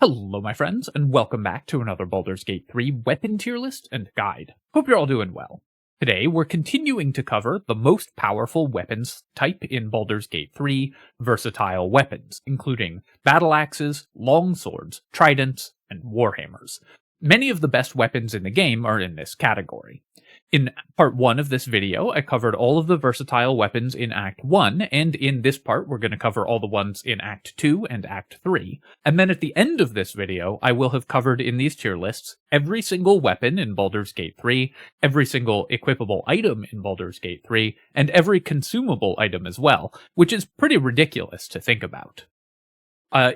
Hello my friends, and welcome back to another Baldur's Gate 3 weapon tier list and guide. Hope you're all doing well. Today we're continuing to cover the most powerful weapons type in Baldur's Gate 3, versatile weapons, including Battleaxes, Longswords, Tridents, and Warhammers. Many of the best weapons in the game are in this category. In part 1 of this video, I covered all of the versatile weapons in Act 1, and in this part we're going to cover all the ones in Act 2 and Act 3. And then at the end of this video, I will have covered in these tier lists every single weapon in Baldur's Gate 3, every single equipable item in Baldur's Gate 3, and every consumable item as well, which is pretty ridiculous to think about.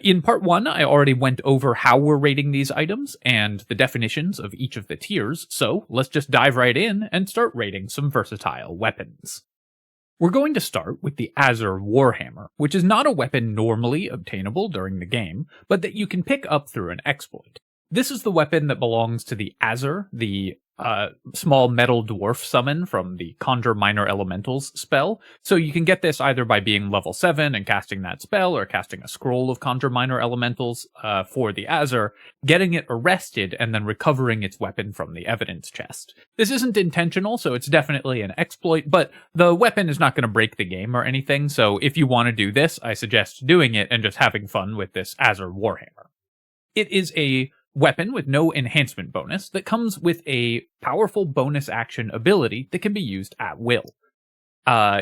In part 1, I already went over how we're rating these items and the definitions of each of the tiers, so let's just dive right in and start rating some versatile weapons. We're going to start with the Azer Warhammer, which is not a weapon normally obtainable during the game, but that you can pick up through an exploit. This is the weapon that belongs to the Azer, the small metal dwarf summon from the Conjure Minor Elementals spell. So you can get this either by being level 7 and casting that spell, or casting a scroll of Conjure Minor Elementals for the Azer, getting it arrested, and then recovering its weapon from the evidence chest. This isn't intentional, so it's definitely an exploit, but the weapon is not going to break the game or anything, so if you want to do this, I suggest doing it and just having fun with this Azer Warhammer. It is a weapon with no enhancement bonus that comes with a powerful bonus action ability that can be used at will.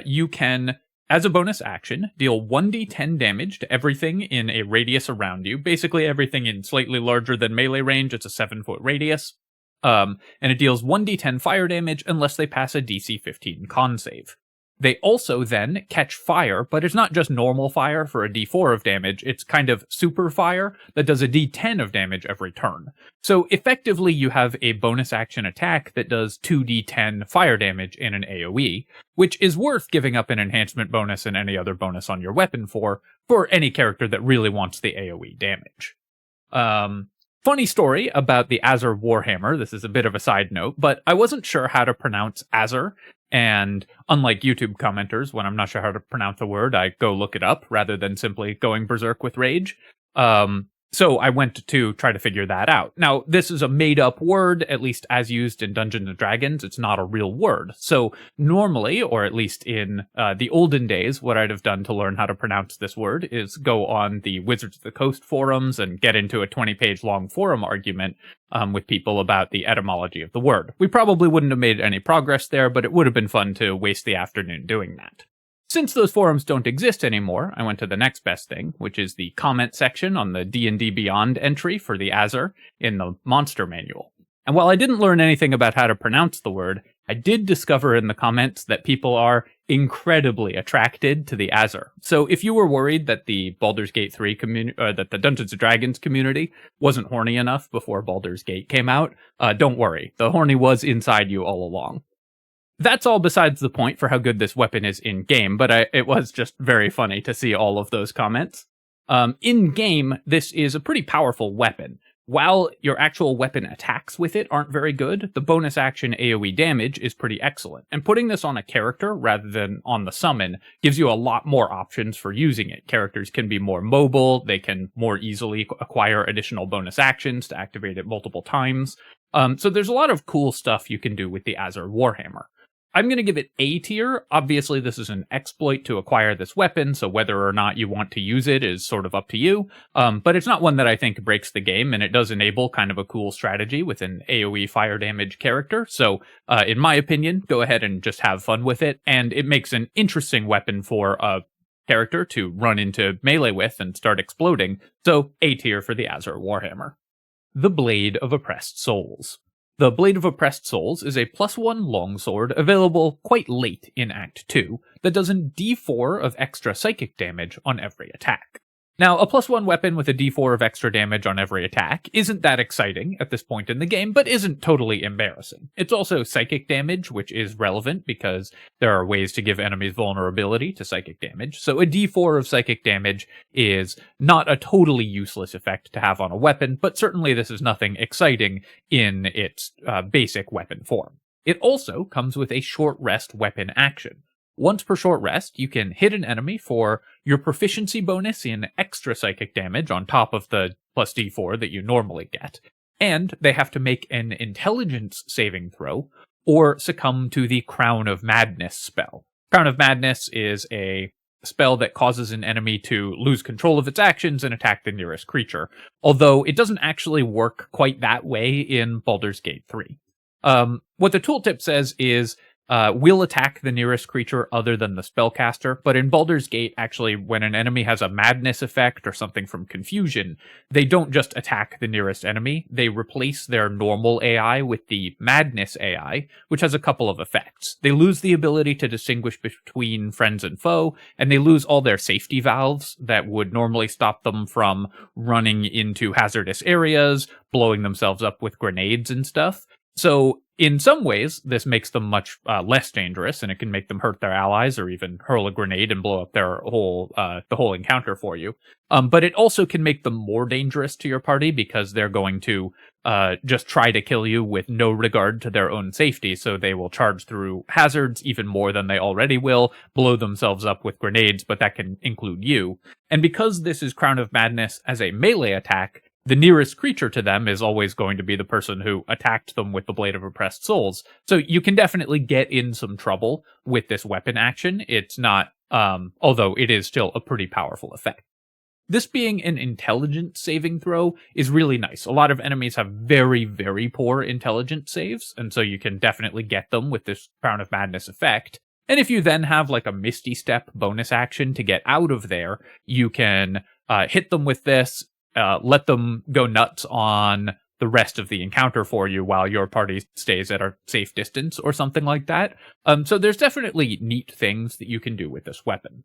You can, as a bonus action, deal 1d10 damage to everything in a radius around you, basically everything in slightly larger than melee range. It's a 7-foot radius, and it deals 1d10 fire damage unless they pass a DC 15 con save. They also then catch fire, but it's not just normal fire for a d4 of damage, it's kind of super fire that does a d10 of damage every turn. So effectively you have a bonus action attack that does 2d10 fire damage in an AoE, which is worth giving up an enhancement bonus and any other bonus on your weapon for any character that really wants the AoE damage. Funny story about the Azer Warhammer, this is a bit of a side note, but I wasn't sure how to pronounce Azer, and unlike YouTube commenters, when I'm not sure how to pronounce a word, I go look it up rather than simply going berserk with rage. So I went to try to figure that out. Now, this is a made-up word, at least as used in Dungeons & Dragons. It's not a real word. So normally, or at least in the olden days, what I'd have done to learn how to pronounce this word is go on the Wizards of the Coast forums and get into a 20-page long forum argument with people about the etymology of the word. We probably wouldn't have made any progress there, but it would have been fun to waste the afternoon doing that. Since those forums don't exist anymore, I went to the next best thing, which is the comment section on the D&D Beyond entry for the Azer in the Monster Manual. And while I didn't learn anything about how to pronounce the word, I did discover in the comments that people are incredibly attracted to the Azer. So if you were worried that the Baldur's Gate 3 community, or that the Dungeons & Dragons community wasn't horny enough before Baldur's Gate came out, don't worry. The horny was inside you all along. That's all besides the point for how good this weapon is in-game, but it was just very funny to see all of those comments. In-game, this is a pretty powerful weapon. While your actual weapon attacks with it aren't very good, the bonus action AoE damage is pretty excellent. And putting this on a character rather than on the summon gives you a lot more options for using it. Characters can be more mobile, they can more easily acquire additional bonus actions to activate it multiple times. So there's a lot of cool stuff you can do with the Azer Warhammer. I'm going to give it A tier. Obviously, this is an exploit to acquire this weapon, so whether or not you want to use it is sort of up to you. But it's not one that I think breaks the game, and it does enable kind of a cool strategy with an AoE fire damage character. So, in my opinion, go ahead and just have fun with it, and it makes an interesting weapon for a character to run into melee with and start exploding. So, A tier for the Azer Warhammer. The Blade of Oppressed Souls. The Blade of Oppressed Souls is a +1 longsword available quite late in Act 2 that does a d4 of extra psychic damage on every attack. Now, a +1 weapon with a d4 of extra damage on every attack isn't that exciting at this point in the game, but isn't totally embarrassing. It's also psychic damage, which is relevant because there are ways to give enemies vulnerability to psychic damage, so a d4 of psychic damage is not a totally useless effect to have on a weapon, but certainly this is nothing exciting in its basic weapon form. It also comes with a short rest weapon action. Once per short rest, you can hit an enemy for your proficiency bonus in extra psychic damage on top of the plus d4 that you normally get. And they have to make an intelligence saving throw or succumb to the Crown of Madness spell. Crown of Madness is a spell that causes an enemy to lose control of its actions and attack the nearest creature, although it doesn't actually work quite that way in Baldur's Gate 3. What the tooltip says is, will attack the nearest creature other than the spellcaster, but in Baldur's Gate, actually, when an enemy has a madness effect or something from confusion, they don't just attack the nearest enemy, they replace their normal AI with the madness AI, which has a couple of effects. They lose the ability to distinguish between friends and foe, and they lose all their safety valves that would normally stop them from running into hazardous areas, blowing themselves up with grenades and stuff. So, in some ways, this makes them much less dangerous, and it can make them hurt their allies or even hurl a grenade and blow up their the whole encounter for you. But it also can make them more dangerous to your party because they're going to just try to kill you with no regard to their own safety, so they will charge through hazards even more than they already will, blow themselves up with grenades, but that can include you. And because this is Crown of Madness as a melee attack, the nearest creature to them is always going to be the person who attacked them with the Blade of Oppressed Souls. So you can definitely get in some trouble with this weapon action. It's not, although it is still a pretty powerful effect. This being an intelligence saving throw is really nice. A lot of enemies have very, very poor intelligence saves, and so you can definitely get them with this Crown of Madness effect. And if you then have like a Misty Step bonus action to get out of there, you can hit them with this, let them go nuts on the rest of the encounter for you while your party stays at a safe distance or something like that. So there's definitely neat things that you can do with this weapon.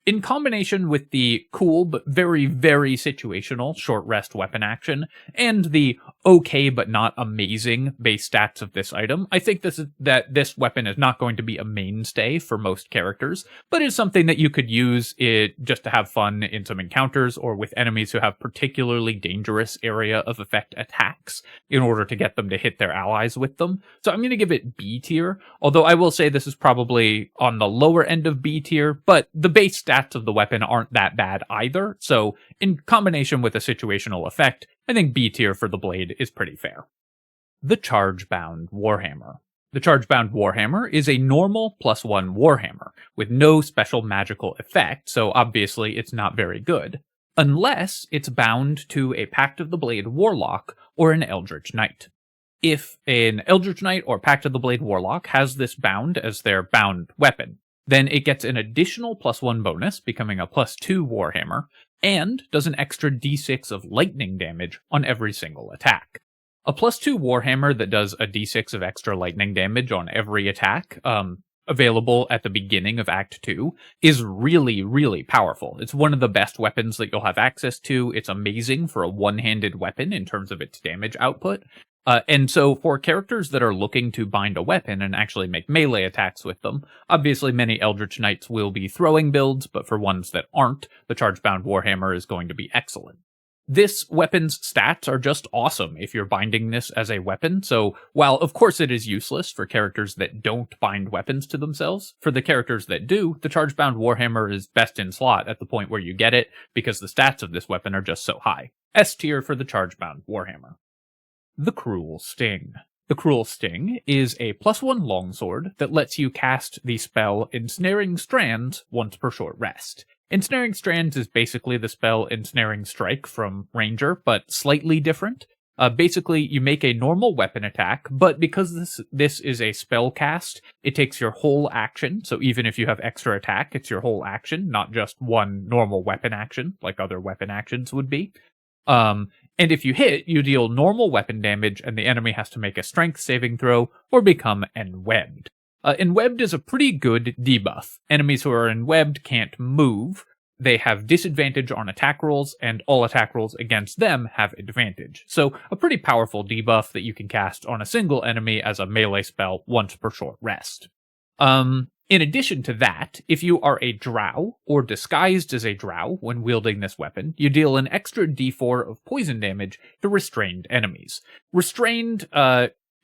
In combination with the cool but very, very situational short rest weapon action and the okay but not amazing base stats of this item, I think that this weapon is not going to be a mainstay for most characters, but is something that you could use it just to have fun in some encounters or with enemies who have particularly dangerous area of effect attacks in order to get them to hit their allies with them. So I'm going to give it B tier, although I will say this is probably on the lower end of B tier, but the base stats of the weapon aren't that bad either, so in combination with a situational effect, I think B tier for the blade is pretty fair. The Chargebound Warhammer. The Chargebound Warhammer is a normal +1 Warhammer, with no special magical effect, so obviously it's not very good, unless it's bound to a Pact of the Blade Warlock or an Eldritch Knight. If an Eldritch Knight or Pact of the Blade Warlock has this bound as their bound weapon, then it gets an additional +1 bonus, becoming a +2 Warhammer, and does an extra d6 of lightning damage on every single attack. A +2 Warhammer that does a d6 of extra lightning damage on every attack, available at the beginning of Act 2, is really, really powerful. It's one of the best weapons that you'll have access to. It's amazing for a one-handed weapon in terms of its damage output. And so for characters that are looking to bind a weapon and actually make melee attacks with them, obviously many Eldritch Knights will be throwing builds, but for ones that aren't, the Chargebound Warhammer is going to be excellent. This weapon's stats are just awesome if you're binding this as a weapon, so while of course it is useless for characters that don't bind weapons to themselves, for the characters that do, the Chargebound Warhammer is best in slot at the point where you get it, because the stats of this weapon are just so high. S tier for the Chargebound Warhammer. The Cruel Sting. The Cruel Sting is a +1 longsword that lets you cast the spell Ensnaring Strands once per short rest. Ensnaring Strands is basically the spell Ensnaring Strike from Ranger, but slightly different. Basically, you make a normal weapon attack, but because this is a spell cast, it takes your whole action, so even if you have extra attack, it's your whole action, not just one normal weapon action, like other weapon actions would be. And if you hit, you deal normal weapon damage, and the enemy has to make a strength saving throw or become enwebbed. Enwebbed is a pretty good debuff. Enemies who are enwebbed can't move, they have disadvantage on attack rolls, and all attack rolls against them have advantage. So a pretty powerful debuff that you can cast on a single enemy as a melee spell once per short rest. In addition to that, if you are a drow, or disguised as a drow when wielding this weapon, you deal an extra d4 of poison damage to restrained enemies. Restrained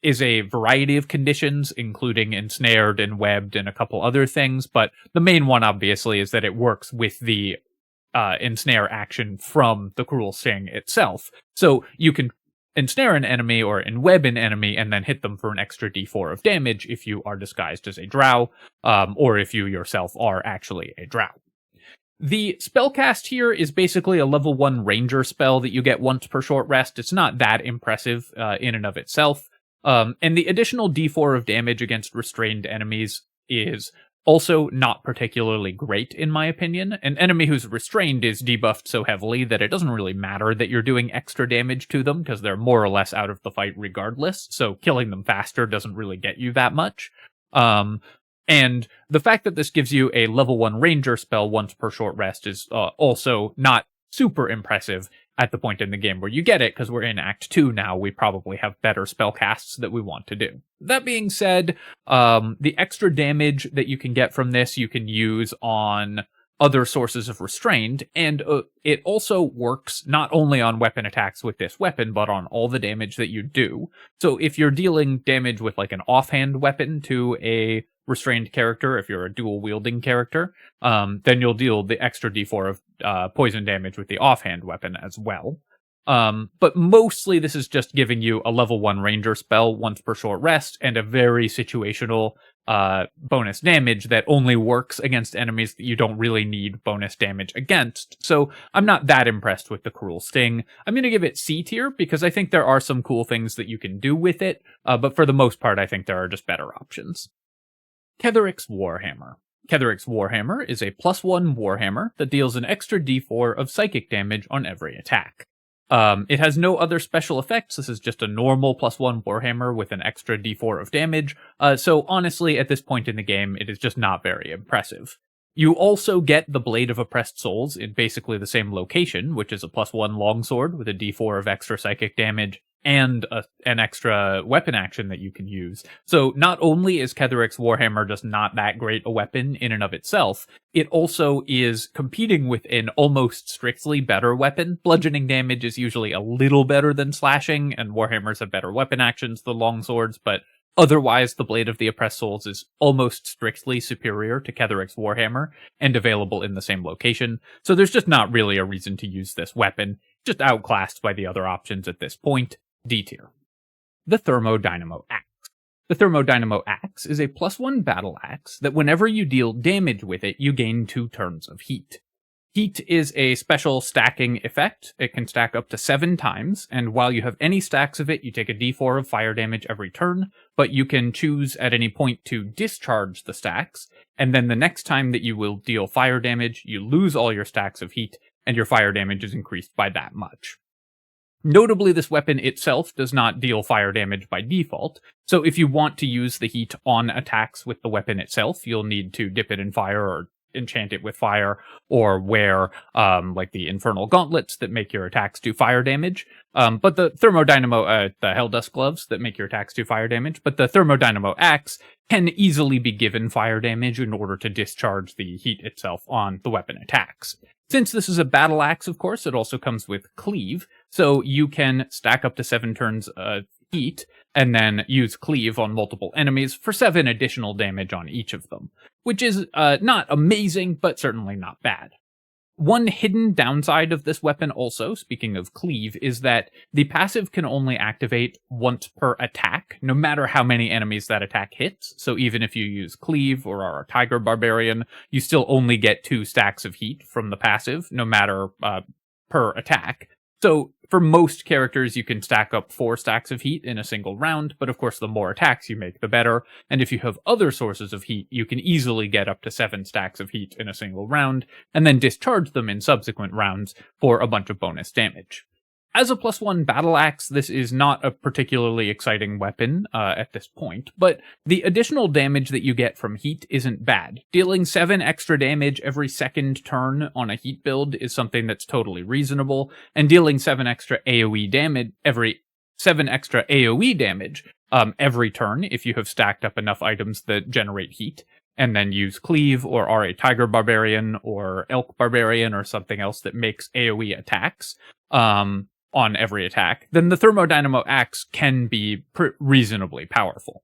is a variety of conditions, including ensnared and webbed and a couple other things, but the main one, obviously, is that it works with the ensnare action from the Cruel Sting itself. So you can ensnare an enemy or enweb an enemy and then hit them for an extra d4 of damage if you are disguised as a drow, or if you yourself are actually a drow. The spellcast here is basically a level 1 ranger spell that you get once per short rest. It's not that impressive in and of itself. And the additional d4 of damage against restrained enemies is also not particularly great, in my opinion. An enemy who's restrained is debuffed so heavily that it doesn't really matter that you're doing extra damage to them, because they're more or less out of the fight regardless, so killing them faster doesn't really get you that much. And the fact that this gives you a level 1 ranger spell once per short rest is also not super impressive at the point in the game where you get it, because we're in Act 2 now. We probably have better spellcasts that we want to do. That being said, the extra damage that you can get from this you can use on other sources of restrained, and it also works not only on weapon attacks with this weapon, but on all the damage that you do. So if you're dealing damage with like an offhand weapon to a restrained character, if you're a dual-wielding character, then you'll deal the extra d4 of poison damage with the offhand weapon as well. But mostly this is just giving you a level 1 ranger spell once per short rest, and a very situational bonus damage that only works against enemies that you don't really need bonus damage against. So I'm not that impressed with the Cruel Sting. I'm going to give it C tier because I think there are some cool things that you can do with it, but for the most part I think there are just better options. Ketheric's Warhammer. Ketheric's Warhammer is a +1 Warhammer that deals an extra d4 of psychic damage on every attack. It has no other special effects. This is just a normal +1 Warhammer with an extra d4 of damage, so honestly, at this point in the game, it is just not very impressive. You also get the Blade of Oppressed Souls in basically the same location, which is a +1 Longsword with a d4 of extra psychic damage, and an extra weapon action that you can use. So not only is Ketheric's Warhammer just not that great a weapon in and of itself, it also is competing with an almost strictly better weapon. Bludgeoning damage is usually a little better than slashing, and Warhammers have better weapon actions than longswords, but otherwise the Blade of the Oppressed Souls is almost strictly superior to Ketheric's Warhammer, and available in the same location, so there's just not really a reason to use this weapon, just outclassed by the other options at this point. D tier. The Thermodynamo Axe. The Thermodynamo Axe is a +1 battle axe that whenever you deal damage with it, you gain 2 turns of heat. Heat is a special stacking effect. It can stack up to 7 times, and while you have any stacks of it, you take a d4 of fire damage every turn, but you can choose at any point to discharge the stacks, and then the next time that you will deal fire damage, you lose all your stacks of heat, and your fire damage is increased by that much. Notably, this weapon itself does not deal fire damage by default, so if you want to use the heat on attacks with the weapon itself, you'll need to dip it in fire or enchant it with fire, or wear like the infernal gauntlets that make your attacks do fire damage. But the Thermodynamo, the Helldust gloves that make your attacks do fire damage, but the Thermodynamo Axe can easily be given fire damage in order to discharge the heat itself on the weapon attacks. Since this is a battle axe, of course, it also comes with Cleave, so you can stack up to 7 turns of heat, and then use Cleave on multiple enemies for 7 additional damage on each of them, which is not amazing, but certainly not bad. One hidden downside of this weapon also, speaking of Cleave, is that the passive can only activate once per attack, no matter how many enemies that attack hits. So even if you use Cleave or are a Tiger Barbarian, you still only get 2 stacks of heat from the passive, no matter per attack. So for most characters, you can stack up 4 stacks of heat in a single round, but of course the more attacks you make, the better. And if you have other sources of heat, you can easily get up to 7 stacks of heat in a single round, and then discharge them in subsequent rounds for a bunch of bonus damage. As a +1 battle axe, this is not a particularly exciting weapon at this point, but the additional damage that you get from heat isn't bad. Dealing 7 extra damage every second turn on a heat build is something that's totally reasonable, and dealing 7 extra AoE damage every turn if you have stacked up enough items that generate heat, and then use Cleave or are a Tiger Barbarian or Elk Barbarian or something else that makes AoE attacks on every attack, then the Thermodynamo Axe can be reasonably powerful.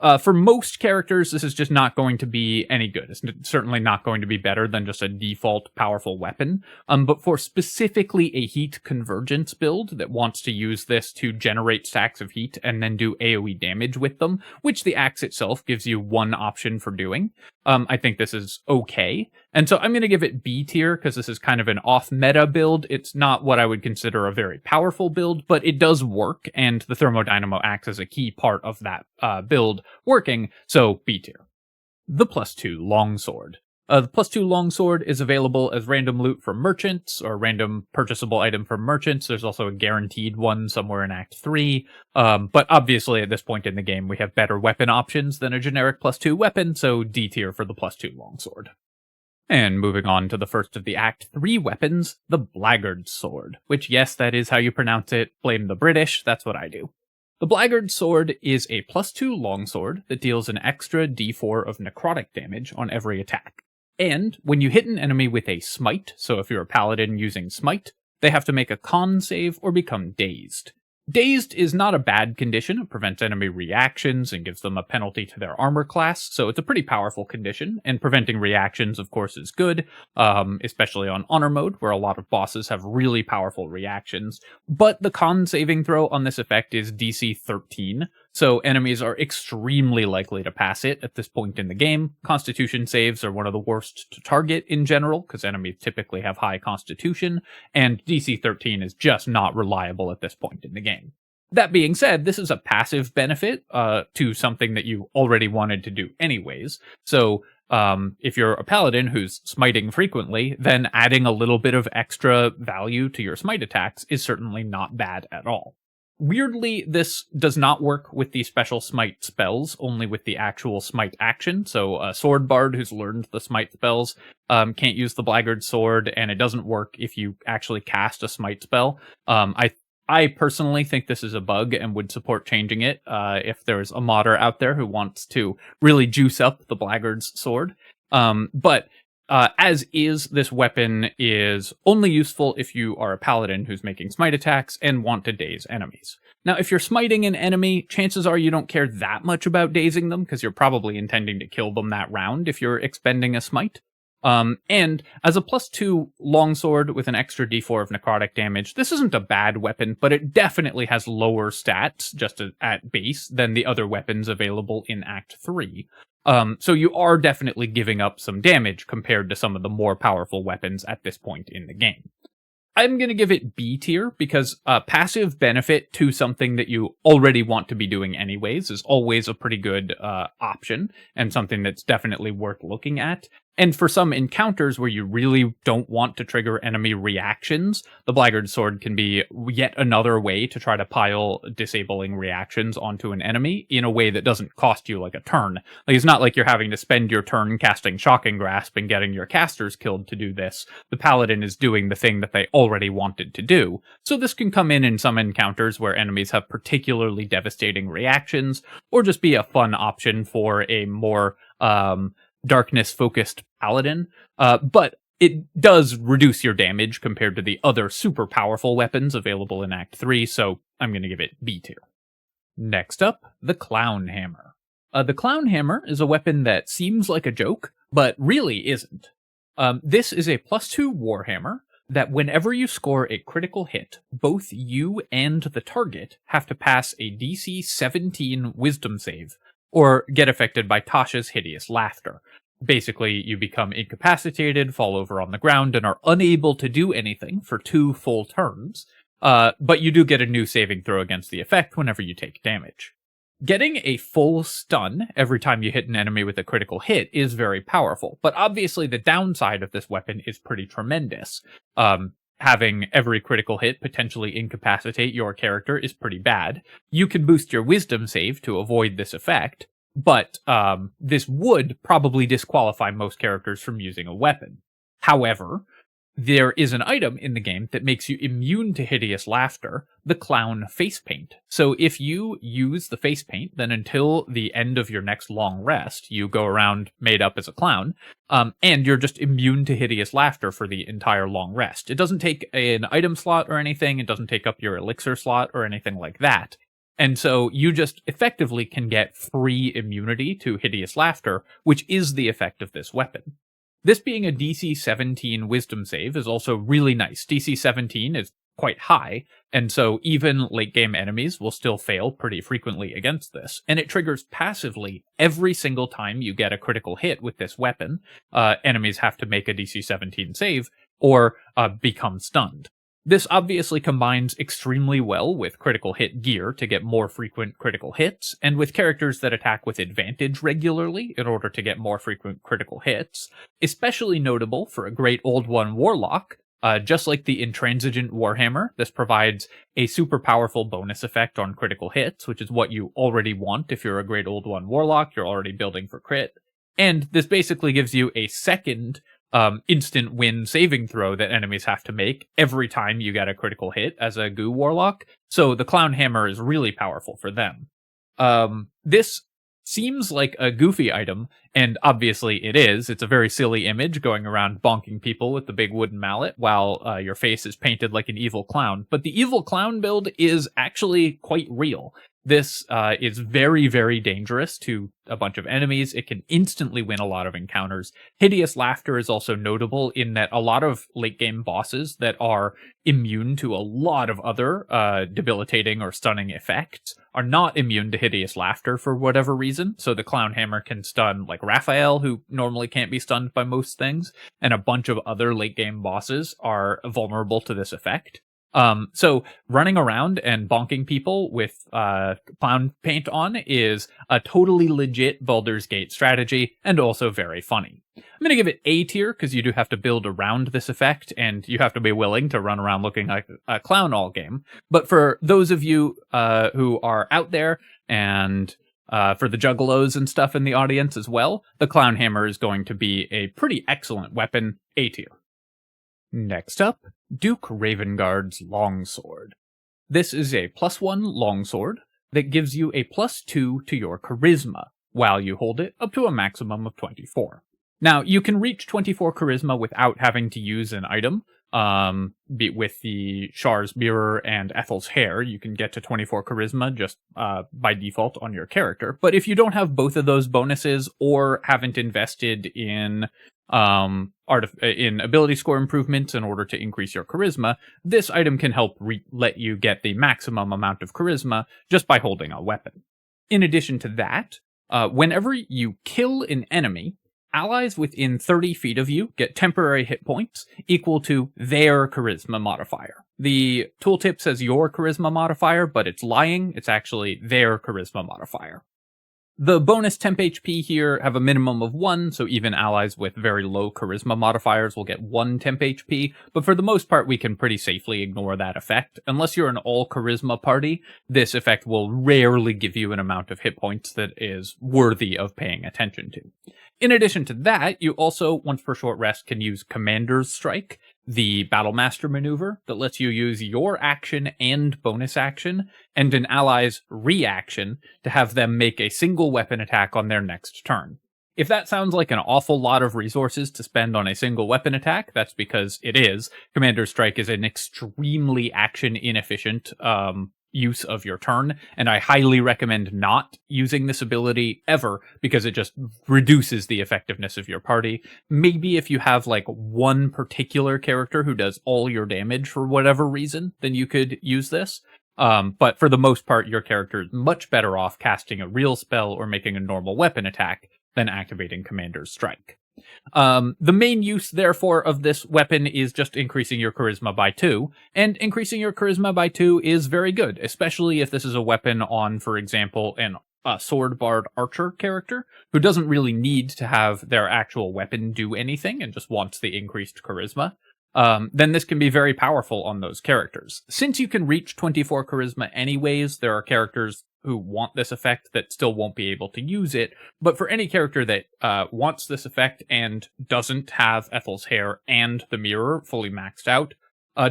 For most characters, this is just not going to be any good. It's certainly not going to be better than just a default powerful weapon. But for specifically a heat convergence build that wants to use this to generate stacks of heat and then do AoE damage with them, which the axe itself gives you one option for doing, I think this is okay. And so I'm going to give it B tier because this is kind of an off-meta build. It's not what I would consider a very powerful build, but it does work, and the Thermodynamo Axe is a key part of that build working, so B tier. The +2 Longsword. The +2 Longsword is available as random loot from merchants, or random purchasable item from merchants. There's also a guaranteed one somewhere in Act 3. But obviously at this point in the game, we have better weapon options than a generic +2 weapon, so D tier for the +2 Longsword. And moving on to the first of the Act 3 weapons, the Blackguard Sword, which, yes, that is how you pronounce it. Blame the British, that's what I do. The Blackguard Sword is a +2 longsword that deals an extra d4 of necrotic damage on every attack. And when you hit an enemy with a smite, so if you're a paladin using smite, they have to make a con save or become dazed. Dazed is not a bad condition. It prevents enemy reactions and gives them a penalty to their armor class, so it's a pretty powerful condition, and preventing reactions, of course, is good, especially on honor mode, where a lot of bosses have really powerful reactions. But the con saving throw on this effect is DC 13, so enemies are extremely likely to pass it at this point in the game. Constitution saves are one of the worst to target in general, because enemies typically have high constitution, and DC 13 is just not reliable at this point in the game. That being said, this is a passive benefit to something that you already wanted to do anyways, so if you're a paladin who's smiting frequently, then adding a little bit of extra value to your smite attacks is certainly not bad at all. Weirdly, this does not work with the special smite spells, only with the actual smite action. So a sword bard who's learned the smite spells can't use the Blackguard Sword, and it doesn't work if you actually cast a smite spell. I personally think this is a bug and would support changing it if there's a modder out there who wants to really juice up the Blackguard's Sword. But as is, this weapon is only useful if you are a paladin who's making smite attacks and want to daze enemies. Now, if you're smiting an enemy, chances are you don't care that much about dazing them, because you're probably intending to kill them that round if you're expending a smite. And as a +2 longsword with an extra d4 of necrotic damage, this isn't a bad weapon, but it definitely has lower stats, just at base, than the other weapons available in Act 3. So you are definitely giving up some damage compared to some of the more powerful weapons at this point in the game. I'm going to give it B tier because passive benefit to something that you already want to be doing anyways is always a pretty good option and something that's definitely worth looking at. And for some encounters where you really don't want to trigger enemy reactions, the Blackguard Sword can be yet another way to try to pile disabling reactions onto an enemy in a way that doesn't cost you like a turn. Like, it's not like you're having to spend your turn casting Shocking Grasp and getting your casters killed to do this. The Paladin is doing the thing that they already wanted to do. So this can come in some encounters where enemies have particularly devastating reactions, or just be a fun option for a more darkness-focused paladin, but it does reduce your damage compared to the other super powerful weapons available in Act 3, so I'm going to give it B tier. Next up, the Clown Hammer. The Clown Hammer is a weapon that seems like a joke, but really isn't. This is a +2 Warhammer that whenever you score a critical hit, both you and the target have to pass a DC 17 Wisdom save, or get affected by Tasha's hideous laughter. Basically, you become incapacitated, fall over on the ground, and are unable to do anything for 2 full turns, but you do get a new saving throw against the effect whenever you take damage. Getting a full stun every time you hit an enemy with a critical hit is very powerful, but obviously the downside of this weapon is pretty tremendous. Having every critical hit potentially incapacitate your character is pretty bad. You can boost your wisdom save to avoid this effect, but this would probably disqualify most characters from using a weapon. However, there is an item in the game that makes you immune to hideous laughter, the Clown Face Paint. So if you use the face paint, then until the end of your next long rest, you go around made up as a clown, and you're just immune to hideous laughter for the entire long rest. It doesn't take an item slot or anything, it doesn't take up your elixir slot or anything like that. And so you just effectively can get free immunity to Hideous Laughter, which is the effect of this weapon. This being a DC 17 wisdom save is also really nice. DC 17 is quite high, and so even late-game enemies will still fail pretty frequently against this. And it triggers passively every single time you get a critical hit with this weapon. Enemies have to make a DC 17 save or become stunned. This obviously combines extremely well with critical hit gear to get more frequent critical hits, and with characters that attack with advantage regularly in order to get more frequent critical hits. Especially notable for a Great Old One Warlock. Just like the Intransigent Warhammer, this provides a super powerful bonus effect on critical hits, which is what you already want if you're a Great Old One Warlock, you're already building for crit. And this basically gives you a second instant win saving throw that enemies have to make every time you get a critical hit as a Goo Warlock, so the Clown Hammer is really powerful for them. This seems like a goofy item, and obviously it is. It's a very silly image going around bonking people with the big wooden mallet while your face is painted like an evil clown, but the evil clown build is actually quite real. This is very, very dangerous to a bunch of enemies. It can instantly win a lot of encounters. Hideous Laughter is also notable in that a lot of late-game bosses that are immune to a lot of other debilitating or stunning effects are not immune to Hideous Laughter for whatever reason. So the Clown Hammer can stun like Raphael, who normally can't be stunned by most things, and a bunch of other late-game bosses are vulnerable to this effect. So running around and bonking people with clown paint on is a totally legit Baldur's Gate strategy and also very funny. I'm going to give it A tier because you do have to build around this effect and you have to be willing to run around looking like a clown all game. But for those of you who are out there and for the juggalos and stuff in the audience as well, the Clown Hammer is going to be a pretty excellent weapon, A tier. Next up, Duke Ravengard's Longsword. This is a +1 longsword that gives you a +2 to your charisma, while you hold it up to a maximum of 24. Now, you can reach 24 charisma without having to use an item. With the Shar's Mirror and Ethel's Hair, you can get to 24 charisma just by default on your character. But if you don't have both of those bonuses or haven't invested in ability score improvements in order to increase your charisma, this item can help let you get the maximum amount of charisma just by holding a weapon. In addition to that, whenever you kill an enemy, allies within 30 feet of you get temporary hit points equal to their charisma modifier. The tooltip says your charisma modifier, but it's lying. It's actually their charisma modifier. The bonus temp HP here have a minimum of 1, so even allies with very low charisma modifiers will get 1 temp HP, but for the most part we can pretty safely ignore that effect. Unless you're an all charisma party, this effect will rarely give you an amount of hit points that is worthy of paying attention to. In addition to that, you also, once per short rest, can use Commander's Strike, the Battlemaster maneuver that lets you use your action and bonus action, and an ally's reaction to have them make a single weapon attack on their next turn. If that sounds like an awful lot of resources to spend on a single weapon attack, that's because it is. Commander's Strike is an extremely action-inefficient use of your turn, and I highly recommend not using this ability ever because it just reduces the effectiveness of your party. Maybe if you have like one particular character who does all your damage for whatever reason, then you could use this. But for the most part, your character is much better off casting a real spell or making a normal weapon attack than activating Commander's Strike. The main use, therefore, of this weapon is just increasing your charisma by 2, and increasing your charisma by 2 is very good, especially if this is a weapon on, for example, a sword bard archer character who doesn't really need to have their actual weapon do anything and just wants the increased charisma. Then this can be very powerful on those characters. Since you can reach 24 charisma anyways, there are characters who want this effect that still won't be able to use it, but for any character that wants this effect and doesn't have Ethel's Hair and the Mirror fully maxed out,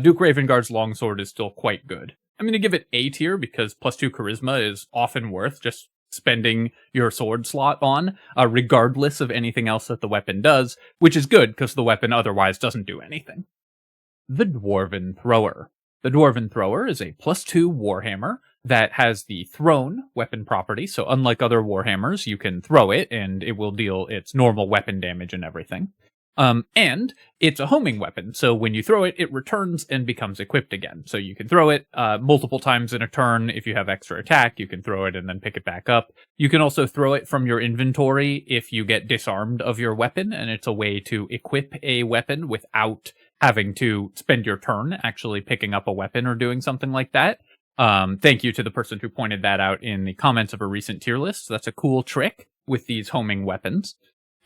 Duke Ravengard's Longsword is still quite good. I'm going to give it A tier because +2 charisma is often worth just spending your sword slot on, regardless of anything else that the weapon does, which is good because the weapon otherwise doesn't do anything. The Dwarven Thrower. The Dwarven Thrower is a +2 Warhammer that has the thrown weapon property. So unlike other Warhammers, you can throw it and it will deal its normal weapon damage and everything. And it's a homing weapon, so when you throw it, it returns and becomes equipped again. So you can throw it multiple times in a turn. If you have extra attack, you can throw it and then pick it back up. You can also throw it from your inventory if you get disarmed of your weapon, and it's a way to equip a weapon without having to spend your turn actually picking up a weapon or doing something like that. Thank you to the person who pointed that out in the comments of a recent tier list. So that's a cool trick with these homing weapons.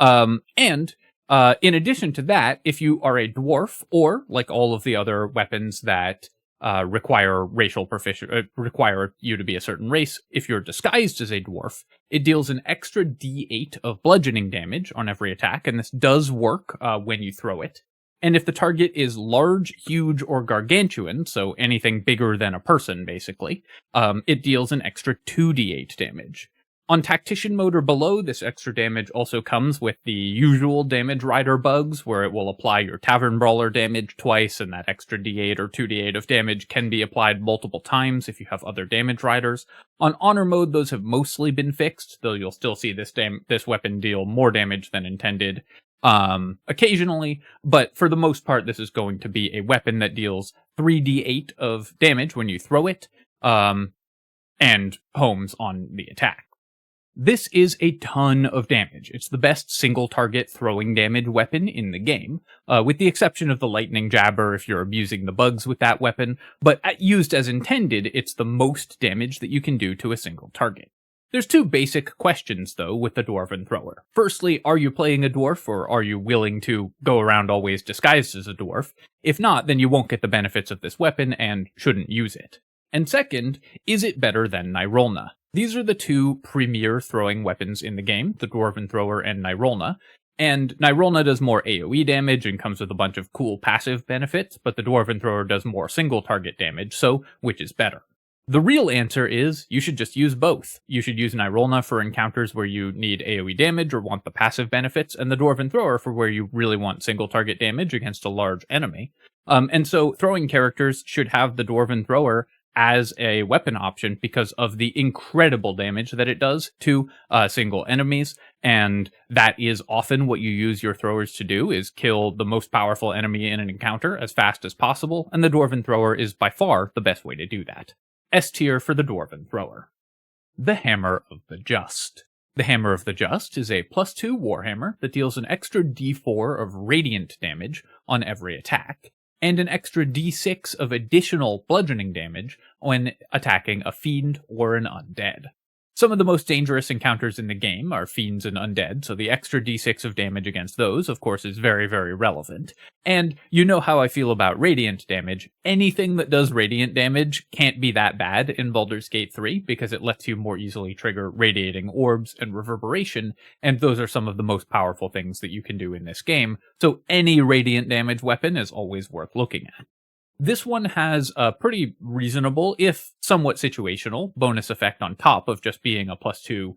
In addition to that, if you are a dwarf, or like all of the other weapons that require require you to be a certain race, if you're disguised as a dwarf, it deals an extra d8 of bludgeoning damage on every attack, and this does work when you throw it. And if the target is large, huge, or gargantuan, so anything bigger than a person, basically, it deals an extra 2d8 damage. On Tactician mode or below, this extra damage also comes with the usual damage rider bugs, where it will apply your Tavern Brawler damage twice, and that extra d8 or 2d8 of damage can be applied multiple times if you have other damage riders. On Honor mode, those have mostly been fixed, though you'll still see this weapon deal more damage than intended occasionally, but for the most part, this is going to be a weapon that deals 3d8 of damage when you throw it, and homes on the attack. This is a ton of damage. It's the best single-target throwing damage weapon in the game, with the exception of the Lightning Jabber if you're abusing the bugs with that weapon, but used as intended, it's the most damage that you can do to a single target. There's two basic questions, though, with the Dwarven Thrower. Firstly, are you playing a dwarf, or are you willing to go around always disguised as a dwarf? If not, then you won't get the benefits of this weapon and shouldn't use it. And second, is it better than Nyrulna? These are the two premier throwing weapons in the game, the Dwarven Thrower and Nyrulna. And Nyrulna does more AoE damage and comes with a bunch of cool passive benefits, but the Dwarven Thrower does more single target damage, so which is better? The real answer is you should just use both. You should use Nyrulna for encounters where you need AoE damage or want the passive benefits, and the Dwarven Thrower for where you really want single target damage against a large enemy. And so throwing characters should have the Dwarven Thrower as a weapon option because of the incredible damage that it does to single enemies, and that is often what you use your throwers to do, is kill the most powerful enemy in an encounter as fast as possible, and the Dwarven Thrower is by far the best way to do that. S tier for the Dwarven Thrower. The Hammer of the Just. The Hammer of the Just is a +2 Warhammer that deals an extra d4 of radiant damage on every attack, and an extra d6 of additional bludgeoning damage when attacking a fiend or an undead. Some of the most dangerous encounters in the game are fiends and undead, so the extra d6 of damage against those, of course, is very, very relevant. And you know how I feel about radiant damage. Anything that does radiant damage can't be that bad in Baldur's Gate 3, because it lets you more easily trigger radiating orbs and reverberation, and those are some of the most powerful things that you can do in this game, so any radiant damage weapon is always worth looking at. This one has a pretty reasonable, if somewhat situational, bonus effect on top of just being a +2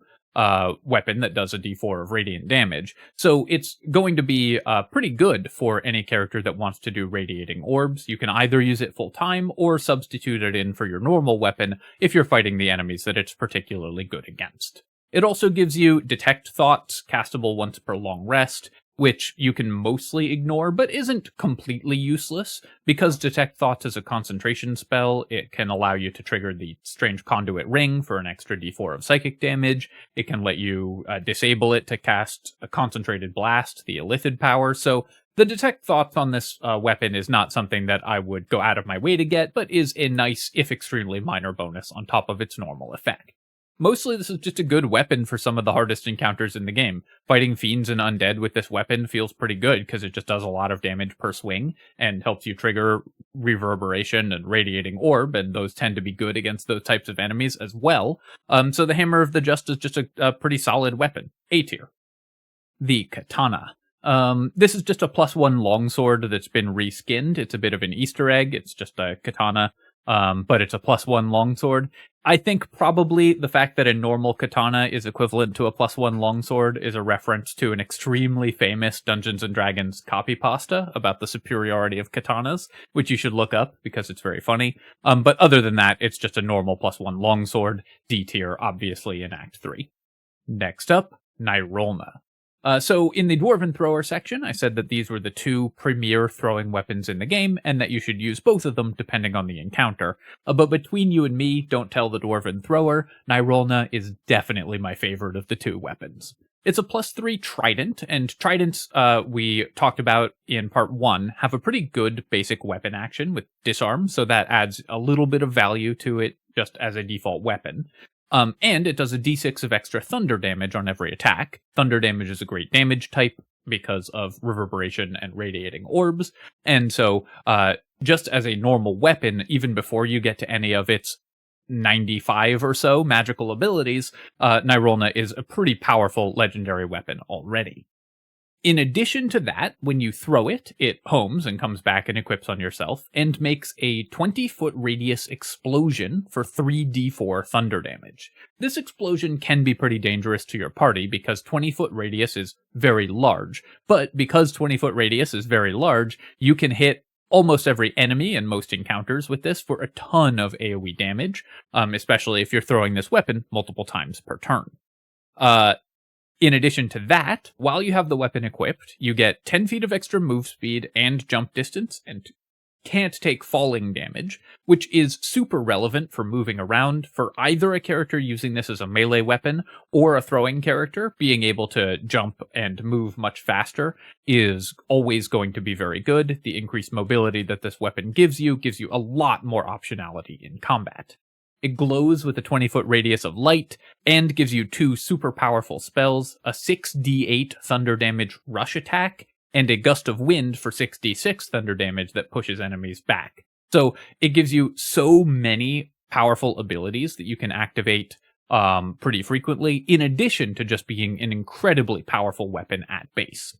weapon that does a d4 of radiant damage. So it's going to be pretty good for any character that wants to do radiating orbs. You can either use it full time or substitute it in for your normal weapon if you're fighting the enemies that it's particularly good against. It also gives you Detect Thoughts, castable once per long rest, which you can mostly ignore, but isn't completely useless. Because Detect Thoughts is a concentration spell, it can allow you to trigger the Strange Conduit Ring for an extra d4 of psychic damage. It can let you disable it to cast a Concentrated Blast, the Illithid power. So the Detect Thoughts on this weapon is not something that I would go out of my way to get, but is a nice, if extremely minor bonus on top of its normal effect. Mostly this is just a good weapon for some of the hardest encounters in the game. Fighting fiends and undead with this weapon feels pretty good because it just does a lot of damage per swing and helps you trigger reverberation and radiating orb, and those tend to be good against those types of enemies as well. So the Hammer of the Just is just a pretty solid weapon. A tier. The Katana. This is just a +1 longsword that's been reskinned. It's a bit of an Easter egg. It's just a katana, but it's a +1 longsword. I think probably the fact that a normal katana is equivalent to a +1 longsword is a reference to an extremely famous Dungeons & Dragons copy pasta about the superiority of katanas, which you should look up because it's very funny. But other than that, it's just a normal +1 longsword, D tier, obviously in Act 3. Next up, Nyrulna. So in the Dwarven Thrower section, I said that these were the two premier throwing weapons in the game, and that you should use both of them depending on the encounter. But between you and me, don't tell the Dwarven Thrower, Nyrulna is definitely my favorite of the two weapons. It's a +3 Trident, and Tridents, we talked about in part 1, have a pretty good basic weapon action with disarm, so that adds a little bit of value to it just as a default weapon. And it does a d6 of extra thunder damage on every attack. Thunder damage is a great damage type because of reverberation and radiating orbs. And so, just as a normal weapon, even before you get to any of its 95 or so magical abilities, Nyrulna is a pretty powerful legendary weapon already. In addition to that, when you throw it, it homes and comes back and equips on yourself, and makes a 20-foot radius explosion for 3d4 thunder damage. This explosion can be pretty dangerous to your party because 20-foot radius is very large, but because 20-foot radius is very large, you can hit almost every enemy in most encounters with this for a ton of AoE damage, especially if you're throwing this weapon multiple times per turn. In addition to that, while you have the weapon equipped, you get 10 feet of extra move speed and jump distance, and can't take falling damage, which is super relevant for moving around for either a character using this as a melee weapon or a throwing character. Being able to jump and move much faster is always going to be very good. The increased mobility that this weapon gives you a lot more optionality in combat. It glows with a 20-foot radius of light, and gives you 2 super powerful spells, a 6d8 thunder damage rush attack, and a gust of wind for 6d6 thunder damage that pushes enemies back. So it gives you so many powerful abilities that you can activate pretty frequently, in addition to just being an incredibly powerful weapon at base.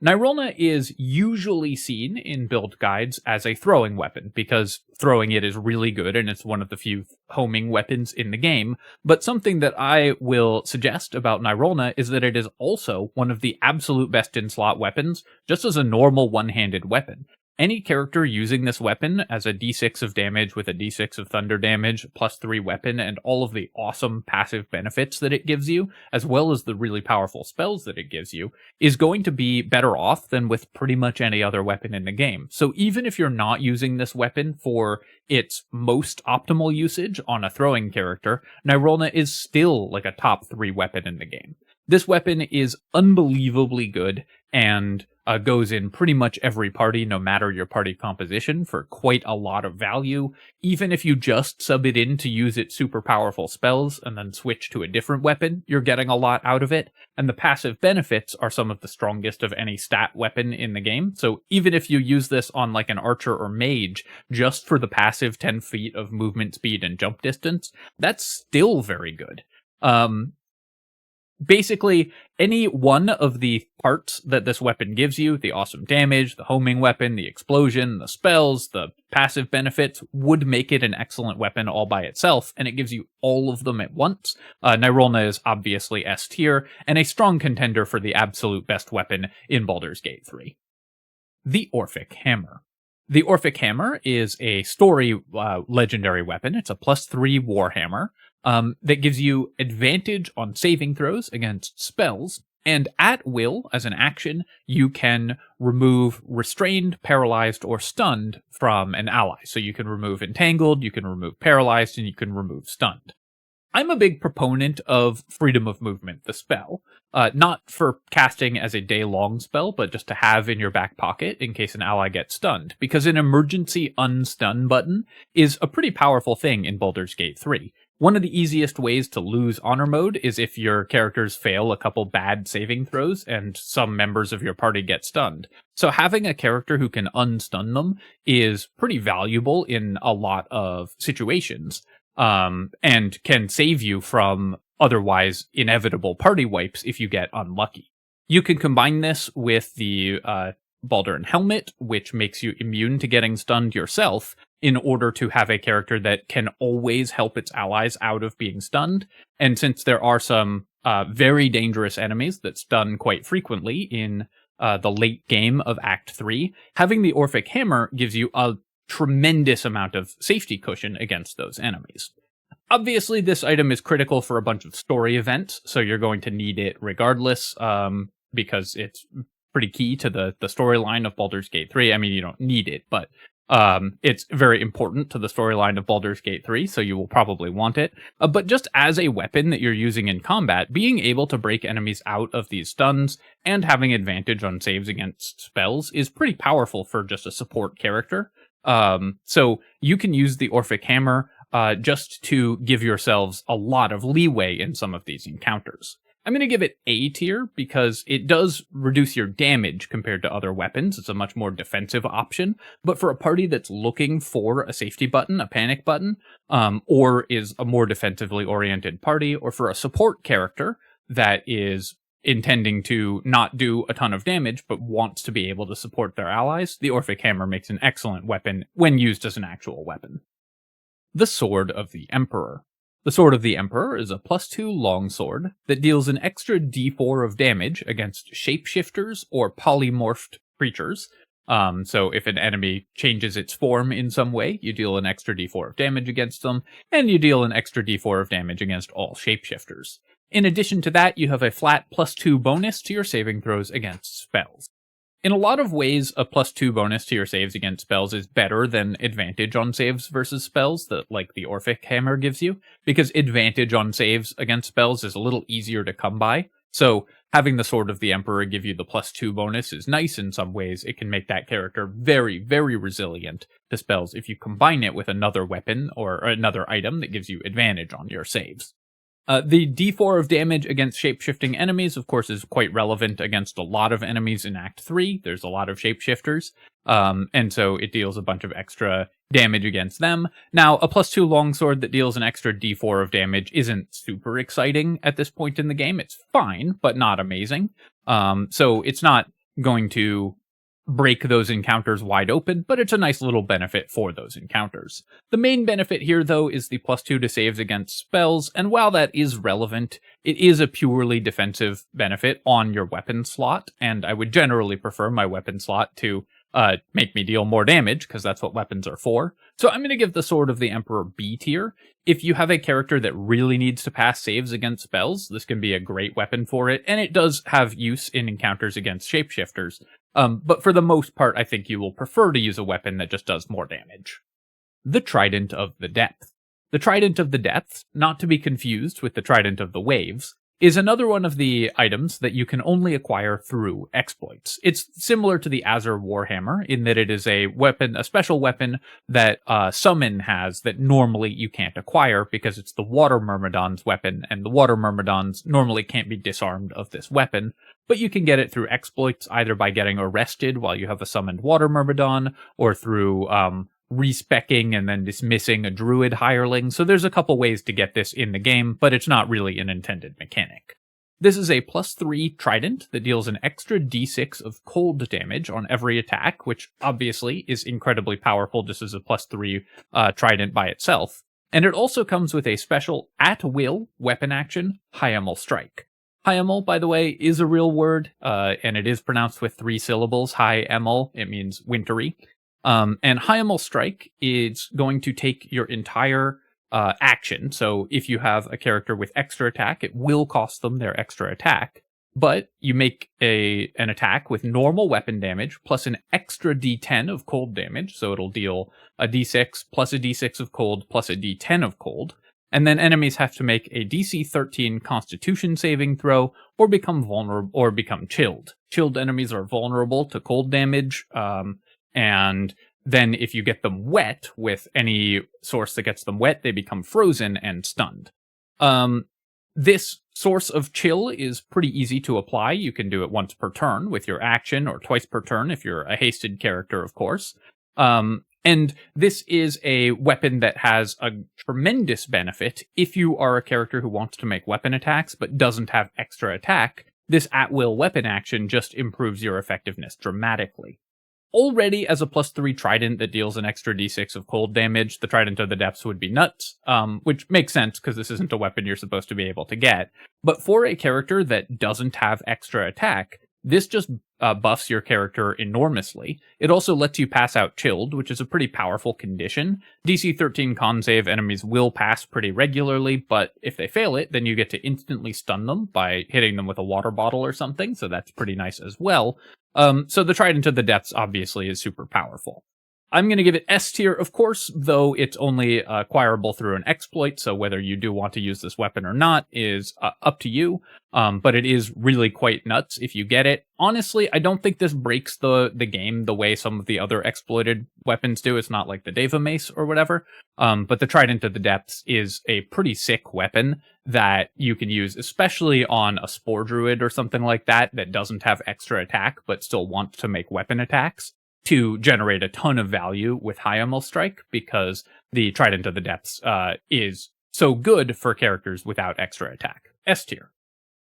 Nyrulna is usually seen in build guides as a throwing weapon, because throwing it is really good and it's one of the few homing weapons in the game, but something that I will suggest about Nyrulna is that it is also one of the absolute best in-slot weapons, just as a normal one-handed weapon. Any character using this weapon as a d6 of damage with a d6 of thunder damage, +3 weapon, and all of the awesome passive benefits that it gives you, as well as the really powerful spells that it gives you, is going to be better off than with pretty much any other weapon in the game. So even if you're not using this weapon for its most optimal usage on a throwing character, Nyrulna is still like a top 3 weapon in the game. This weapon is unbelievably good, and goes in pretty much every party, no matter your party composition, for quite a lot of value. Even if you just sub it in to use its super powerful spells and then switch to a different weapon, you're getting a lot out of it. And the passive benefits are some of the strongest of any stat weapon in the game. So even if you use this on like an archer or mage, just for the passive 10 feet of movement speed and jump distance, that's still very good. Basically, any one of the parts that this weapon gives you, the awesome damage, the homing weapon, the explosion, the spells, the passive benefits, would make it an excellent weapon all by itself, and it gives you all of them at once. Nyrulna is obviously S tier, and a strong contender for the absolute best weapon in Baldur's Gate 3. The Orphic Hammer. The Orphic Hammer is a story legendary weapon. It's a +3 Warhammer. That gives you advantage on saving throws against spells, and at will, as an action, you can remove restrained, paralyzed, or stunned from an ally. So you can remove entangled, you can remove paralyzed, and you can remove stunned. I'm a big proponent of freedom of movement, the spell. Not for casting as a day-long spell, but just to have in your back pocket in case an ally gets stunned, because an emergency unstun button is a pretty powerful thing in Baldur's Gate 3. One of the easiest ways to lose honor mode is if your characters fail a couple bad saving throws and some members of your party get stunned. So having a character who can unstun them is pretty valuable in a lot of situations, and can save you from otherwise inevitable party wipes if you get unlucky. You can combine this with the Baldur Helmet, which makes you immune to getting stunned yourself, in order to have a character that can always help its allies out of being stunned. And since there are some very dangerous enemies that stun quite frequently in the late game of Act 3, having the Orphic Hammer gives you a tremendous amount of safety cushion against those enemies. Obviously, this item is critical for a bunch of story events, so you're going to need it regardless, because it's pretty key to the storyline of Baldur's Gate 3. I mean, you don't need it, but it's very important to the storyline of Baldur's Gate 3, so you will probably want it. But just as a weapon that you're using in combat, being able to break enemies out of these stuns and having advantage on saves against spells is pretty powerful for just a support character. So you can use the Orphic Hammer just to give yourselves a lot of leeway in some of these encounters. I'm going to give it A tier because it does reduce your damage compared to other weapons. It's a much more defensive option, but for a party that's looking for a safety button, a panic button, or is a more defensively oriented party, or for a support character that is intending to not do a ton of damage but wants to be able to support their allies, the Orphic Hammer makes an excellent weapon when used as an actual weapon. The Sword of the Emperor. The Sword of the Emperor is a +2 longsword that deals an extra d4 of damage against shapeshifters or polymorphed creatures. So if an enemy changes its form in some way, you deal an extra d4 of damage against them, and you deal an extra d4 of damage against all shapeshifters. In addition to that, you have a flat +2 bonus to your saving throws against spells. In a lot of ways, a +2 bonus to your saves against spells is better than advantage on saves versus spells that, like, the Orphic Hammer gives you, because advantage on saves against spells is a little easier to come by. So having the Sword of the Emperor give you the +2 bonus is nice in some ways. It can make that character very, very resilient to spells if you combine it with another weapon or another item that gives you advantage on your saves. The d4 of damage against shapeshifting enemies, of course, is quite relevant against a lot of enemies in Act 3. There's a lot of shapeshifters, and so it deals a bunch of extra damage against them. Now, a +2 longsword that deals an extra d4 of damage isn't super exciting at this point in the game. It's fine, but not amazing. So it's not going to break those encounters wide open, but it's a nice little benefit for those encounters. The main benefit here, though, is the +2 to saves against spells, and while that is relevant, it is a purely defensive benefit on your weapon slot, and I would generally prefer my weapon slot to make me deal more damage, because that's what weapons are for. So I'm going to give the Sword of the Emperor B tier. If you have a character that really needs to pass saves against spells, this can be a great weapon for it, and it does have use in encounters against shapeshifters. But for the most part, I think you will prefer to use a weapon that just does more damage. The Trident of the Depth. The Trident of the Depths, not to be confused with the Trident of the Waves, is another one of the items that you can only acquire through exploits. It's similar to the Azer Warhammer in that it is a weapon, a special weapon that Summon has that normally you can't acquire because it's the Water Myrmidon's weapon, and the Water Myrmidons normally can't be disarmed of this weapon, but you can get it through exploits either by getting arrested while you have a summoned Water Myrmidon, or through respecking and then dismissing a druid hireling. So there's a couple ways to get this in the game, but it's not really an intended mechanic. This is a +3 trident that deals an extra d6 of cold damage on every attack, which obviously is incredibly powerful just as a +3 trident by itself. And it also comes with a special at-will weapon action, Hyamel Strike. Hyamel, by the way, is a real word, and it is pronounced with 3 syllables. Hyamel, it means wintry. And Hyamel Strike is going to take your entire action. So if you have a character with extra attack, it will cost them their extra attack. But you make an attack with normal weapon damage plus an extra d10 of cold damage. So it'll deal a d6 plus a d6 of cold plus a d10 of cold. And then enemies have to make a DC 13 Constitution saving throw or become vulnerable or become chilled. Chilled enemies are vulnerable to cold damage. And then if you get them wet with any source that gets them wet, they become frozen and stunned. This source of chill is pretty easy to apply. You can do it once per turn with your action, or twice per turn if you're a hasted character, of course. And this is a weapon that has a tremendous benefit if you are a character who wants to make weapon attacks but doesn't have extra attack. This at-will weapon action just improves your effectiveness dramatically. already as a +3 Trident that deals an extra d6 of cold damage, the Trident of the Depths would be nuts, which makes sense because this isn't a weapon you're supposed to be able to get. But for a character that doesn't have extra attack, this just buffs your character enormously. It also lets you pass out Chilled, which is a pretty powerful condition. DC 13 con save enemies will pass pretty regularly, but if they fail it, then you get to instantly stun them by hitting them with a water bottle or something, so that's pretty nice as well. So the Trident of the Depths obviously is super powerful. I'm going to give it S tier, of course, though it's only acquirable through an exploit, so whether you do want to use this weapon or not is up to you, but it is really quite nuts if you get it. Honestly, I don't think this breaks the game the way some of the other exploited weapons do. It's not like the Deva Mace or whatever, but the Trident of the Depths is a pretty sick weapon that you can use, especially on a Spore Druid or something like that doesn't have extra attack, but still wants to make weapon attacks, to generate a ton of value with High Hummel Strike, because the Trident of the Depths is so good for characters without extra attack. S tier.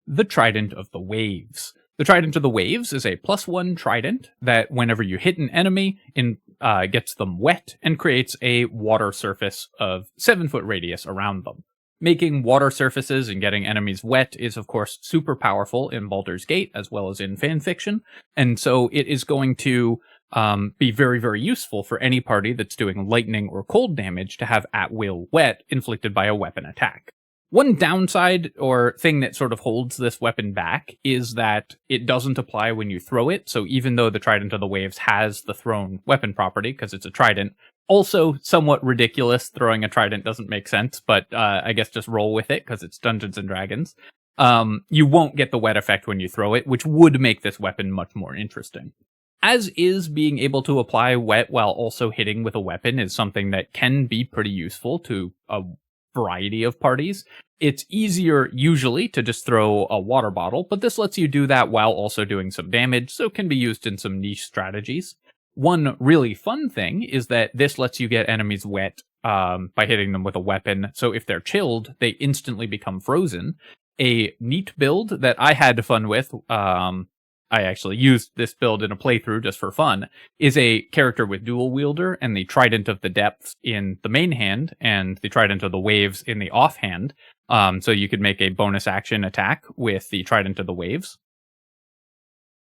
The Trident of the Waves. The Trident of the Waves is a +1 Trident that whenever you hit an enemy, gets them wet and creates a water surface of 7-foot radius around them. Making water surfaces and getting enemies wet is, of course, super powerful in Baldur's Gate as well as in fanfiction, and so it is going to be very, very useful for any party that's doing lightning or cold damage to have at-will wet inflicted by a weapon attack. One downside or thing that sort of holds this weapon back is that it doesn't apply when you throw it, so even though the Trident of the Waves has the thrown weapon property, because it's a trident, also somewhat ridiculous, throwing a trident doesn't make sense, but I guess just roll with it because it's Dungeons & Dragons. You won't get the wet effect when you throw it, which would make this weapon much more interesting. As is, being able to apply wet while also hitting with a weapon is something that can be pretty useful to a variety of parties. It's easier usually to just throw a water bottle, but this lets you do that while also doing some damage, so it can be used in some niche strategies. One really fun thing is that this lets you get enemies wet by hitting them with a weapon, so if they're chilled, they instantly become frozen. A neat build that I had fun with, I actually used this build in a playthrough just for fun, is a character with dual wielder and the Trident of the Depths in the main hand and the Trident of the Waves in the offhand. So you could make a bonus action attack with the Trident of the Waves.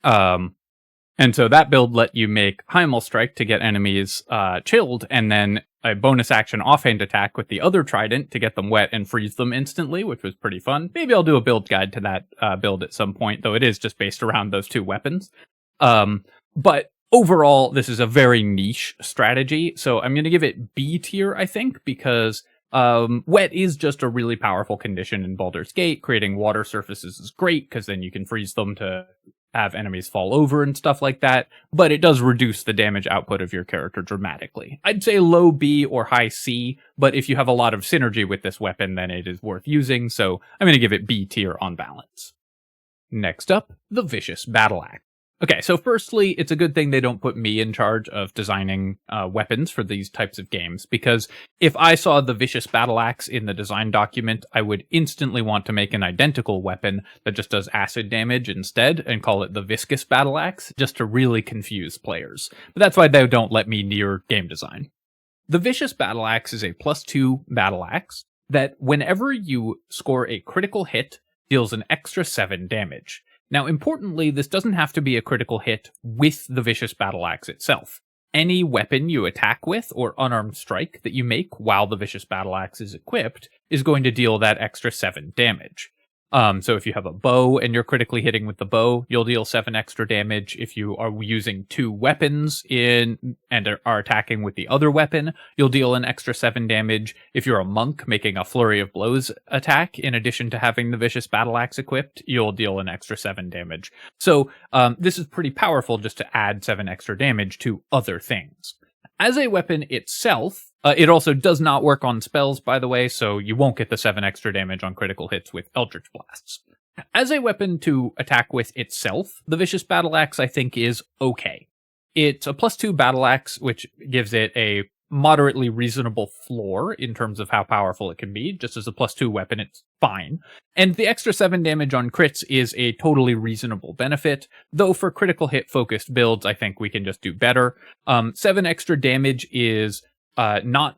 And so that build let you make High Hummel Strike to get enemies chilled, and then a bonus action offhand attack with the other Trident to get them wet and freeze them instantly, which was pretty fun. Maybe I'll do a build guide to that build at some point, though it is just based around those two weapons. But overall, this is a very niche strategy, so I'm going to give it B tier, I think, because wet is just a really powerful condition in Baldur's Gate. Creating water surfaces is great, because then you can freeze them to have enemies fall over and stuff like that, but it does reduce the damage output of your character dramatically. I'd say low B or high C, but if you have a lot of synergy with this weapon, then it is worth using, so I'm going to give it B tier on balance. Next up, the Vicious Battleaxe. Okay, so firstly, it's a good thing they don't put me in charge of designing weapons for these types of games, because if I saw the Vicious Battleaxe in the design document, I would instantly want to make an identical weapon that just does acid damage instead and call it the Viscous Battleaxe, just to really confuse players. But that's why they don't let me near game design. The Vicious Battleaxe is a +2 Battleaxe that whenever you score a critical hit, deals an extra 7 damage. Now, importantly, this doesn't have to be a critical hit with the Vicious Battleaxe itself. Any weapon you attack with or unarmed strike that you make while the Vicious Battleaxe is equipped is going to deal that extra 7 damage. So if you have a bow and you're critically hitting with the bow, you'll deal 7 extra damage. If you are using 2 weapons and are attacking with the other weapon, you'll deal an extra 7 damage. If you're a monk making a flurry of blows attack, in addition to having the Vicious Battleaxe equipped, you'll deal an extra 7 damage. So this is pretty powerful just to add 7 extra damage to other things. As a weapon itself, it also does not work on spells, by the way, so you won't get the 7 extra damage on critical hits with Eldritch Blasts. As a weapon to attack with itself, the Vicious Battleaxe, I think, is okay. It's a +2 Battleaxe, which gives it a moderately reasonable floor in terms of how powerful it can be. Just as a +2 weapon, it's fine. And the extra 7 damage on crits is a totally reasonable benefit, though for critical hit focused builds, I think we can just do better. 7 extra damage is not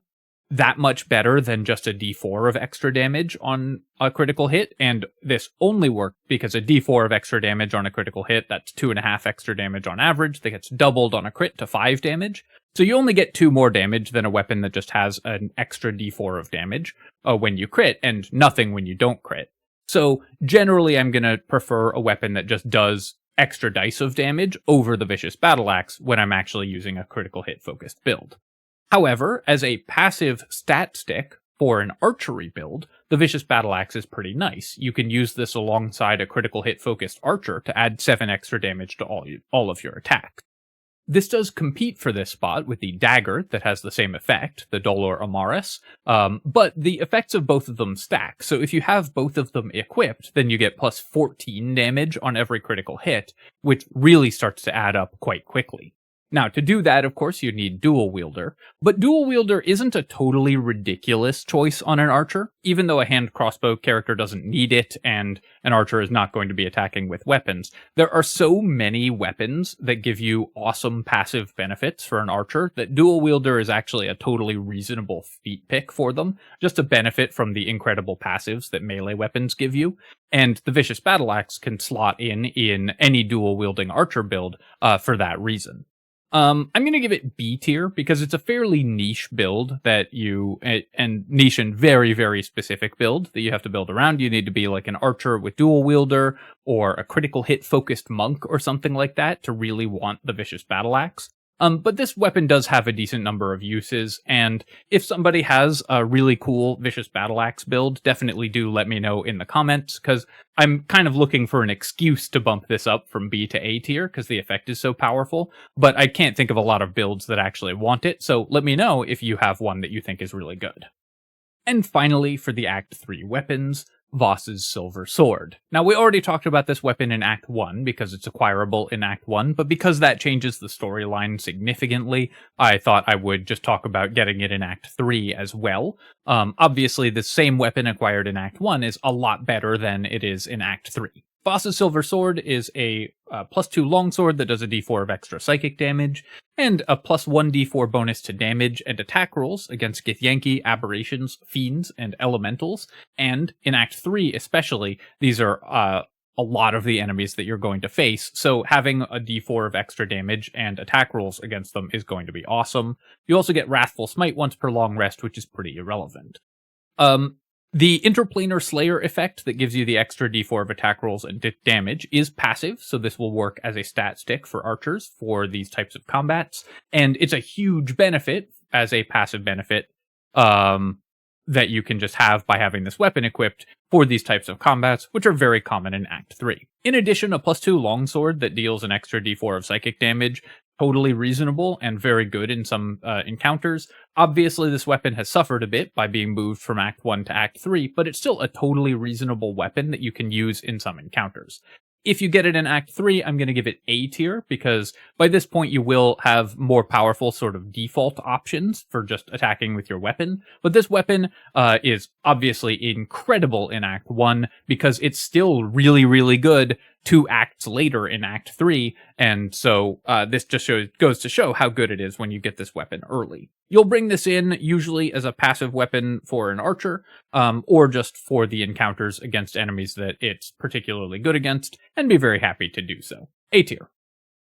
that much better than just a d4 of extra damage on a critical hit, and this only worked because a d4 of extra damage on a critical hit, that's 2.5 extra damage on average, that gets doubled on a crit to 5 damage. So you only get 2 more damage than a weapon that just has an extra d4 of damage when you crit, and nothing when you don't crit. So generally I'm going to prefer a weapon that just does extra dice of damage over the Vicious Battleaxe when I'm actually using a critical hit focused build. However, as a passive stat stick for an archery build, the Vicious Battleaxe is pretty nice. You can use this alongside a critical hit focused archer to add 7 extra damage to all of your attacks. This does compete for this spot with the dagger that has the same effect, the Dolor Amaris, but the effects of both of them stack. So if you have both of them equipped, then you get plus 14 damage on every critical hit, which really starts to add up quite quickly. Now, to do that, of course, you need Dual Wielder, but Dual Wielder isn't a totally ridiculous choice on an archer, even though a hand crossbow character doesn't need it, and an archer is not going to be attacking with weapons. There are so many weapons that give you awesome passive benefits for an archer that Dual Wielder is actually a totally reasonable feat pick for them, just to benefit from the incredible passives that melee weapons give you, and the Vicious Battleaxe can slot in any dual-wielding archer build for that reason. I'm going to give it B tier because it's a fairly niche build and niche and very, very specific build that you have to build around. You need to be like an archer with dual wielder or a critical hit focused monk or something like that to really want the Vicious Battleaxe. But this weapon does have a decent number of uses, and if somebody has a really cool Vicious Battleaxe build, definitely do let me know in the comments, because I'm kind of looking for an excuse to bump this up from B to A tier, because the effect is so powerful, but I can't think of a lot of builds that actually want it, so let me know if you have one that you think is really good. And finally, for the Act 3 weapons, Voss's Silver Sword. Now, we already talked about this weapon in Act 1 because it's acquirable in Act 1, but because that changes the storyline significantly, I thought I would just talk about getting it in Act 3 as well. Obviously, the same weapon acquired in Act 1 is a lot better than it is in Act 3. Voss's Silver Sword is a +2 longsword that does a d4 of extra psychic damage, and a +1 d4 bonus to damage and attack rolls against Githyanki, aberrations, fiends, and elementals. And in Act 3 especially, these are a lot of the enemies that you're going to face, so having a d4 of extra damage and attack rolls against them is going to be awesome. You also get Wrathful Smite once per long rest, which is pretty irrelevant. The Interplanar Slayer effect that gives you the extra d4 of attack rolls and damage is passive, so this will work as a stat stick for archers for these types of combats, and it's a huge benefit as a passive benefit that you can just have by having this weapon equipped for these types of combats, which are very common in Act 3. In addition, a +2 longsword that deals an extra d4 of psychic damage, totally reasonable and very good in some encounters. Obviously, this weapon has suffered a bit by being moved from Act 1 to Act 3, but it's still a totally reasonable weapon that you can use in some encounters. If you get it in Act 3, I'm going to give it A tier, because by this point you will have more powerful sort of default options for just attacking with your weapon. But this weapon is obviously incredible in Act 1, because it's still really, really good 2 acts later in Act 3, and so this just goes to show how good it is when you get this weapon early. You'll bring this in usually as a passive weapon for an archer, or just for the encounters against enemies that it's particularly good against, and be very happy to do so. A tier.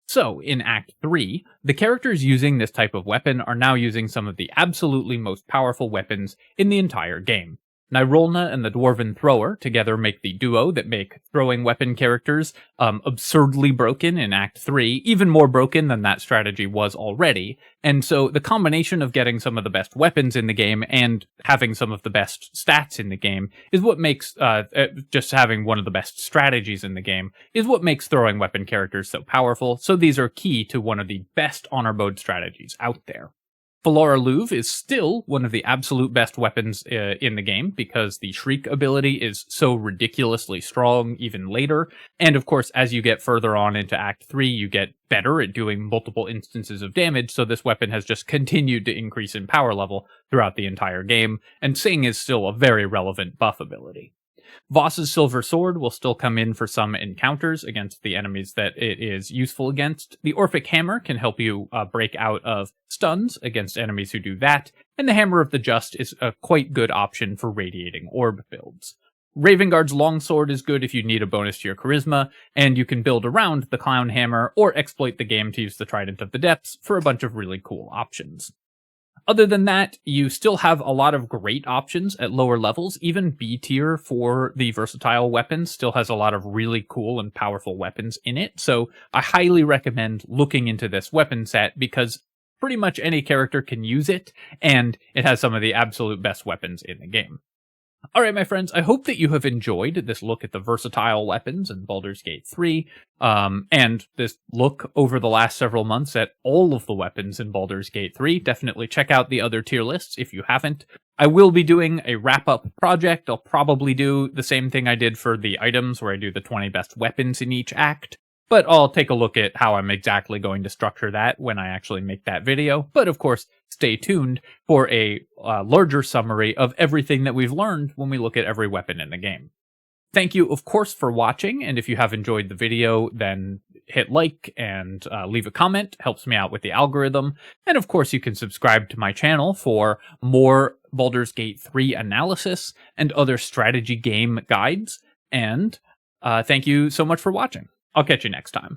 So, in Act 3, the characters using this type of weapon are now using some of the absolutely most powerful weapons in the entire game. Nyrulna and the Dwarven Thrower together make the duo that make throwing weapon characters absurdly broken in Act 3, even more broken than that strategy was already, and so the combination of getting some of the best weapons in the game and having some of the best stats in the game is what makes, just having one of the best strategies in the game, is what makes throwing weapon characters so powerful, so these are key to one of the best honor mode strategies out there. Falara Luv is still one of the absolute best weapons in the game because the Shriek ability is so ridiculously strong even later. And of course, as you get further on into Act 3, you get better at doing multiple instances of damage, so this weapon has just continued to increase in power level throughout the entire game, and Sing is still a very relevant buff ability. Voss's Silver Sword will still come in for some encounters against the enemies that it is useful against. The Orphic Hammer can help you break out of stuns against enemies who do that, and the Hammer of the Just is a quite good option for Radiating Orb builds. Ravengard's Longsword is good if you need a bonus to your Charisma, and you can build around the Clown Hammer or exploit the game to use the Trident of the Depths for a bunch of really cool options. Other than that, you still have a lot of great options at lower levels. Even B tier for the versatile weapons still has a lot of really cool and powerful weapons in it, so I highly recommend looking into this weapon set because pretty much any character can use it, and it has some of the absolute best weapons in the game. Alright, my friends, I hope that you have enjoyed this look at the versatile weapons in Baldur's Gate 3, and this look over the last several months at all of the weapons in Baldur's Gate 3. Definitely check out the other tier lists if you haven't. I will be doing a wrap-up project. I'll probably do the same thing I did for the items, where I do the 20 best weapons in each act. But I'll take a look at how I'm exactly going to structure that when I actually make that video. But of course, stay tuned for a larger summary of everything that we've learned when we look at every weapon in the game. Thank you, of course, for watching, and if you have enjoyed the video, then hit like and leave a comment. Helps me out with the algorithm. And of course, you can subscribe to my channel for more Baldur's Gate 3 analysis and other strategy game guides. And thank you so much for watching. I'll catch you next time.